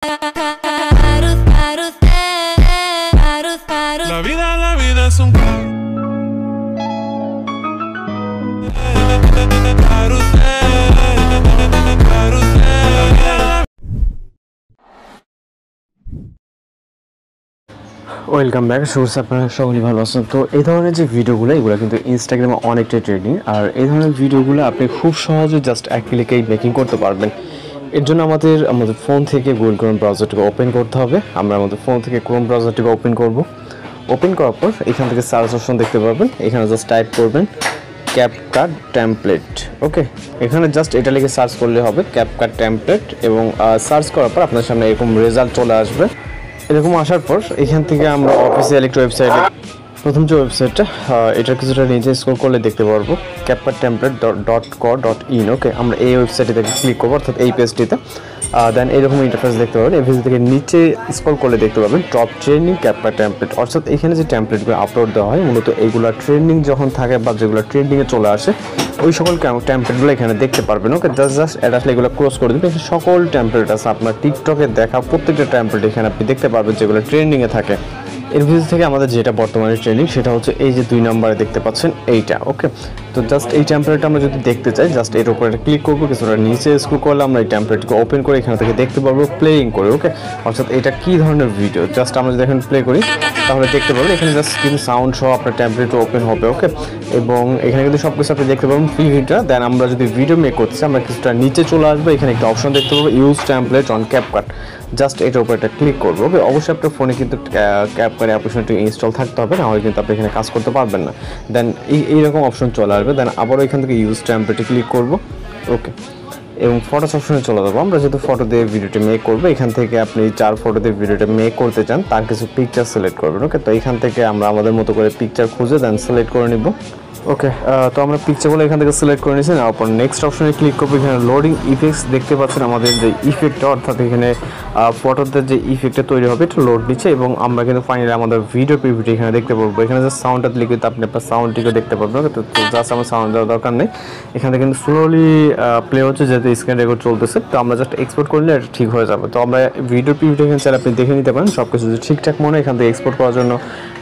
La vida es un welcome back. শুরুতে আপনারা সকলেই ভালো আছেন। তো এই ধরনের যে ভিডিওগুলো এগুলো কিন্তু ইনস্টাগ্রামে অনেকটাই ট্রেন্ডিং, আর এই ধরনের ভিডিওগুলো আপনি খুব সহজে জাস্ট এক ক্লিকেই মেকিং করতে পারবেন। এর জন্য আমাদের ফোন থেকে গুগল ক্রোম ব্রাউজারটিকে ওপেন করতে হবে। আমরা আমাদের ফোন থেকে ক্রোম ব্রাউজারটিকে ওপেন করব। ওপেন করার পর এখান থেকে সার্চ অপশন দেখতে পারবেন, এখানে জাস্ট টাইপ করবেন ক্যাপকাট টেমপ্লেট। ওকে, এখানে জাস্ট এটা লিখে সার্চ করলে হবে ক্যাপকাট টেমপ্লেট, এবং সার্চ করার পর আপনার সামনে এরকম রেজাল্ট চলে আসবে। এরকম আসার পর এখান থেকে আমরা অফিসিয়াল একটা ওয়েবসাইটে প্রথম যে ওয়েবসাইটটা এটার কিছুটা নিচে স্ক্রল করলে দেখতে পারবো capcuttemplate.co.in। ওকে, আমরা এই ওয়েবসাইটে থেকে ক্লিক করবো, অর্থাৎ এই পেজটিতে। দেন এইরকম ইন্টারফেস দেখতে পাবেন। এই পেজ থেকে নিচে স্ক্রল করলে দেখতে পাবেন টপ ট্রেন্ডিং ক্যাপকাট টেমপ্লেট, অর্থাৎ এখানে যে টেমপ্লেটগুলো আপলোড দেওয়া হয় মূলত এইগুলো ট্রেন্ডিং যখন থাকে বা যেগুলো ট্রেন্ডিংয়ে চলে আসে ওই সকল টেমপ্লেটগুলো এখানে দেখতে পারবেন। ওকে, জাস্ট এটা আসলে এগুলো ক্লোজ করে দেবেন। সকল টেমপ্লেট আছে আপনার টিকটকে দেখা প্রত্যেকটা টেমপ্লেট এখানে আপনি দেখতে পারবেন যেগুলো ট্রেন্ডিংয়ে থাকে। এর ভিতর থেকে আমাদের যেটা বর্তমানে ট্রেন্ডিং সেটা হচ্ছে এই যে 2 নম্বরে দেখতে পাচ্ছেন এইটা। ওকে, তো জাস্ট এই টেমপ্লেটটা আমরা যদি দেখতে চাই জাস্ট এর উপরে ক্লিক করবো, কিছুটা নিচে স্ক্রল করলে আমরা এই টেমপ্লেটকে ওপেন করে এখান থেকে দেখতে পারবো প্লেইং করে। ওকে, অর্থাৎ এটা কী ধরনের ভিডিও জাস্ট আমরা যদি এখন প্লে করি তাহলে দেখতে পারবেন এখানে জাস্ট কিন্তু সাউন্ড সহ আপনার টেমপ্লেট ওপেন হবে। ওকে, এবং এখানে কিন্তু সব কিছু আপনি দেখতে পাবেন প্রিভিউটা। দেন আমরা যদি ভিডিও মেক করছি আমরা কিছুটা নিচে চলে আসবো, এখানে একটা অপশন দেখতে পাবো use template on CapCut, just এটার উপর একটা ক্লিক করবো। ওকে, অবশ্যই আপনার ফোনে কিন্তু ক্যাপকাট অ্যাপ্লিকেশনটি ইনস্টল থাকতে হবে, না হলে কিন্তু আপনি এখানে কাজ করতে পারবেন না। দেন এইরকম অপশন চলে আসবে। দেন আবারও এখান থেকে ইউজ টেমপ্লেটে ক্লিক করবো। ওকে, এবং ফটোস অপশনে চলে যাবো। আমরা যেহেতু ফটো দিয়ে ভিডিওটি মেক করবো, এখান থেকে আপনি 4 ফটো দিয়ে ভিডিওটা মেক করতে চান তার কিছু পিকচার সিলেক্ট করবেন। ওকে, তো এখান থেকে আমরা আমাদের মতো করে পিকচার খুঁজে দেন সিলেক্ট করে নিব। ওকে, তো আমরা পিকচারগুলো এখান থেকে সিলেক্ট করে নিয়েছি। তারপর নেক্সট অপশনে ক্লিক করবো। এখানে লোডিং ইফেক্টস দেখতে পাচ্ছেন, আমাদের যে ইফেক্টটা অর্থাৎ এখানে ফটোতে যে ইফেক্টটা তৈরি হবে এটা লোড নিচ্ছে, এবং আমরা কিন্তু ফাইনালি আমাদের ভিডিও প্রিভিউটি এখানে দেখতে পারবো। এখানে যে সাউন্ডটা লিখে আপনি আপনার সাউন্ডটিকে দেখতে পারবেন। ওকে, তো জাস্ট আমার সাউন্ড দেওয়ার দরকার নেই, এখান থেকে কিন্তু স্লোলি প্লে হচ্ছে যেহেতু স্ক্রিন রেকর্ড চলতেছে। তো আমরা জাস্ট এক্সপোর্ট করলে এটা ঠিক হয়ে যাবে। তো আমরা ভিডিও প্রিভিউটি এখানে চাইলে আপনি দেখে নিতে পারেন সব কিছু যদি ঠিকঠাক মনে এখান থেকে এক্সপোর্ট করার জন্য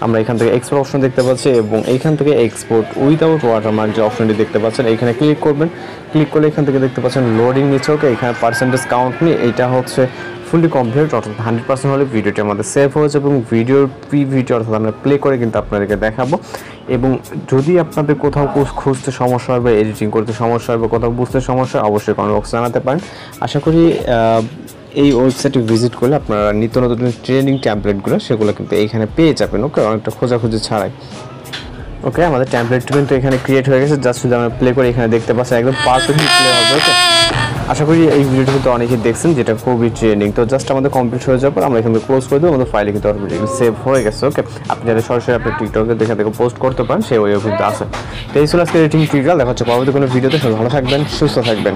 আমরা এখান থেকে এক্সপোর্ট অপশন দেখতে পাচ্ছি, এবং এইখান থেকে এক্সপোর্ট উইদাউট ওয়াটারমার্ক যে অপশনটি দেখতে পাচ্ছেন এখানে ক্লিক করবেন। ক্লিক করলে এখান থেকে দেখতে পাচ্ছেন লোডিং নিচ্ছে। ওকে, এখানে পার্সেন্টেজ কাউন্ট নিয়ে এটা হচ্ছে ফুলি কমপ্লিট, অর্থাৎ 100% হলে ভিডিওটি আমাদের সেভ হয়েছে, এবং ভিডিওর প্রিভিউটি অর্থাৎ আমরা প্লে করে কিন্তু আপনাদেরকে দেখাবো। এবং যদি আপনাদের কোথাও খুঁজতে সমস্যা হয় বা এডিটিং করতে সমস্যা হয় বা কোথাও বুঝতে সমস্যা হয় অবশ্যই কমেন্ট বক্সে জানাতে পারেন। আশা করি এই ওয়েবসাইটে ভিজিট করলে আপনারা নিত্য নতুন ট্রেনিং টেমপ্লেটগুলো সেগুলো কিন্তু এইখানে পেয়ে যাবেন। ওকে, অনেকটা খোঁজাখুঁজি ছাড়াই। ওকে, আমাদের টেমপ্লেটটি কিন্তু এখানে ক্রিয়েট হয়ে গেছে, জাস্ট যদি আমরা প্লে করে এখানে দেখতে পাচ্ছি একদম পারফেক্টলি প্লে হবে। ওকে, আশা করি এই ভিডিওটি কিন্তু অনেকেই দেখছেন যেটা খুবই ট্রেন্ডিং। তো জাস্ট আমাদের কমপ্লিট হয়ে যাওয়ার পর আমরা এখান থেকে ক্লোজ করে দেবো, আমাদের ফাইলে কিন্তু অলরেডি সেভ হয়ে গেছে। ওকে, আপনি যাতে সরাসরি আপনার টিকটকে দেখে থেকে পোস্ট করতে পারেন সেই ওয়েও কিন্তু আছে। তো এই ছিল আজকে এডিটিং টিউটোরিয়াল। দেখা হচ্ছে পরবর্তী কোনো ভিডিওতে। ভালো থাকবেন, সুস্থ থাকবেন।